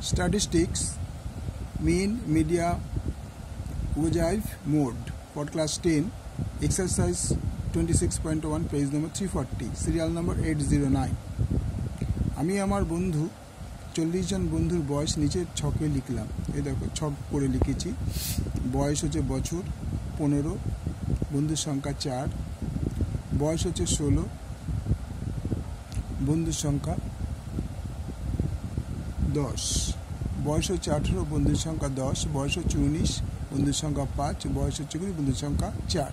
Statistics, mean, media, Ogive mode for class 10, exercise 26.1, page number 340, serial number 809. আমি আমার বন্ধু 40 জন বন্ধুর বয়স নিচের ছকে লিখলাম। এই দেখো ছক করে লিখেছি। বয়স হচ্ছে বছর 15, বন্ধুর সংখ্যা 4, বয়স হচ্ছে 16, বন্ধুর সংখ্যা 10, বয়স হচ্ছে 18, বন্ধুর সংখ্যা 10, বয়স হচ্ছে 19, বন্ধুর সংখ্যা 5, বয়স হচ্ছে 20, বন্ধুর সংখ্যা 4।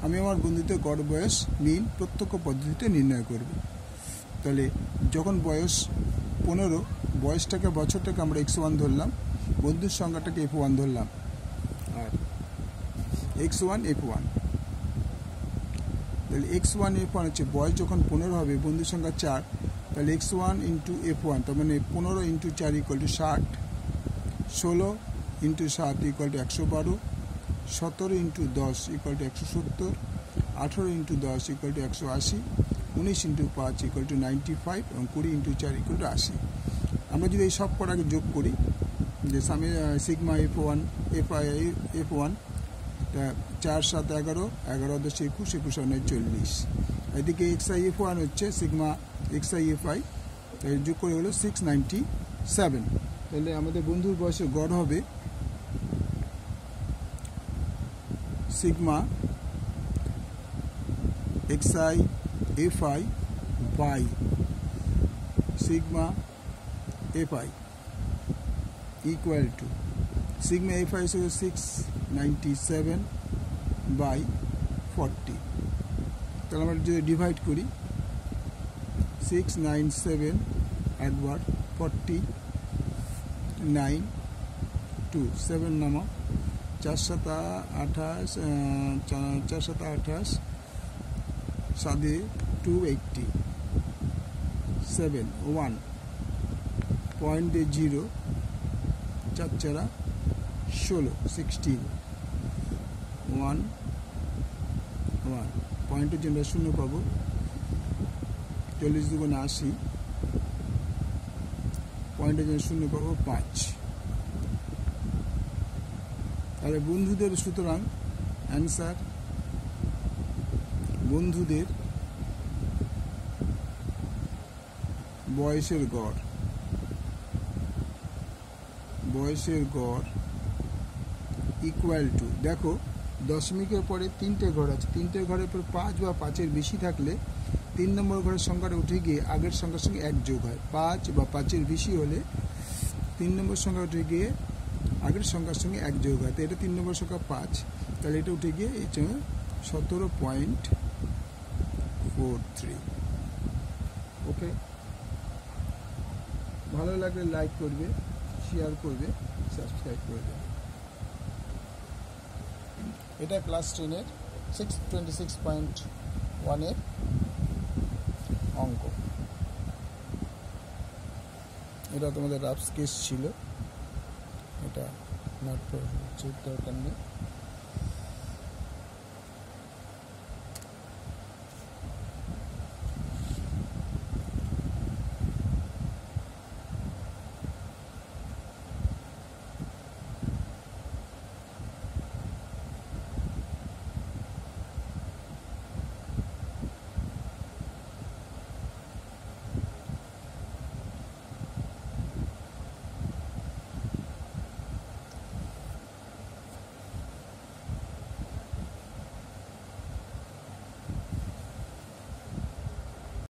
আমি আমার বন্ধুদের গড় বয়স মিন প্রত্যক্ষ পদ্ধতিতে নির্ণয় করব। তাহলে যখন বয়স 15, বয়সটাকে বছরটাকে আমরা x1 ধরলাম, বন্ধুর সংখ্যাটাকে f1 ধরলাম, আর x1 f1। তাহলে x1 f1 হচ্ছে বয়স যখন 15 হবে, বন্ধুর সংখ্যা 4, তাহলে x1 ইন্টু f1, তার মানে 15 into 4 equal to 60, 16 into 7 equal to 112, 17 into 10 equal to 170, 18 into 10 equal to 180, 19 into 5 equal to 95 এবং 20 ইন্টু 4 ইকুয়াল টু 80। আমরা যদি এই সব কটাকে যোগ করি, যে সামে সিগমা f1 f1 4 7 11, 11 10 21, 21 40। এদিকে xi f1 হচ্ছে সিগমা xi fi, তাই যোগ করে হলো 697। তাহলে আমাদের বন্ধুর বয়সের গড় হবে sigma xi fi by sigma fi equal to sigma fi হচ্ছে 697 বাই 40। তাহলে আমরা যদি ডিভাইড করি, 697 একবার, 40 9 2 7 নামা, 4 7 28, 4 7 28, 7 280, 7 1 পয়েন্ট 0, 4 4 16, 16 1 1 পয়েন্টের জন্য 0 পাবো, 40 দুগুণে 80, পয়েন্টের জন্য 0 পাবো 5। তাহলে বন্ধুদের, সুতরাং অ্যান্সার বন্ধুদের বয়সের গড় ইকুয়াল টু, দেখো দশমিকের পরে 3টে ঘর আছে, 3টে ঘরের পর 5 বা 5-এর বেশি থাকলে 3 নম্বর ঘরের সংখ্যাটা উঠে গিয়ে আগের সংখ্যার সঙ্গে 1 যোগ হয়। 5 বা 5-এর বেশি হলে 3 নম্বর সংখ্যা উঠে গিয়ে আগের সংখ্যার সঙ্গে 1 যোগ হয়। তো এটা 3 নম্বর সংখ্যা 5, তাহলে এটা উঠে গিয়ে এই 17.43। ওকে, ভালো লাগলে লাইক করবে, শেয়ার করবে, সাবস্ক্রাইব করবে। এটা ক্লাস 10-এর 26.1-এর অঙ্ক। এটা তোমাদের রাফ স্কেচ ছিল, এটা নোট করে দরকার নেই।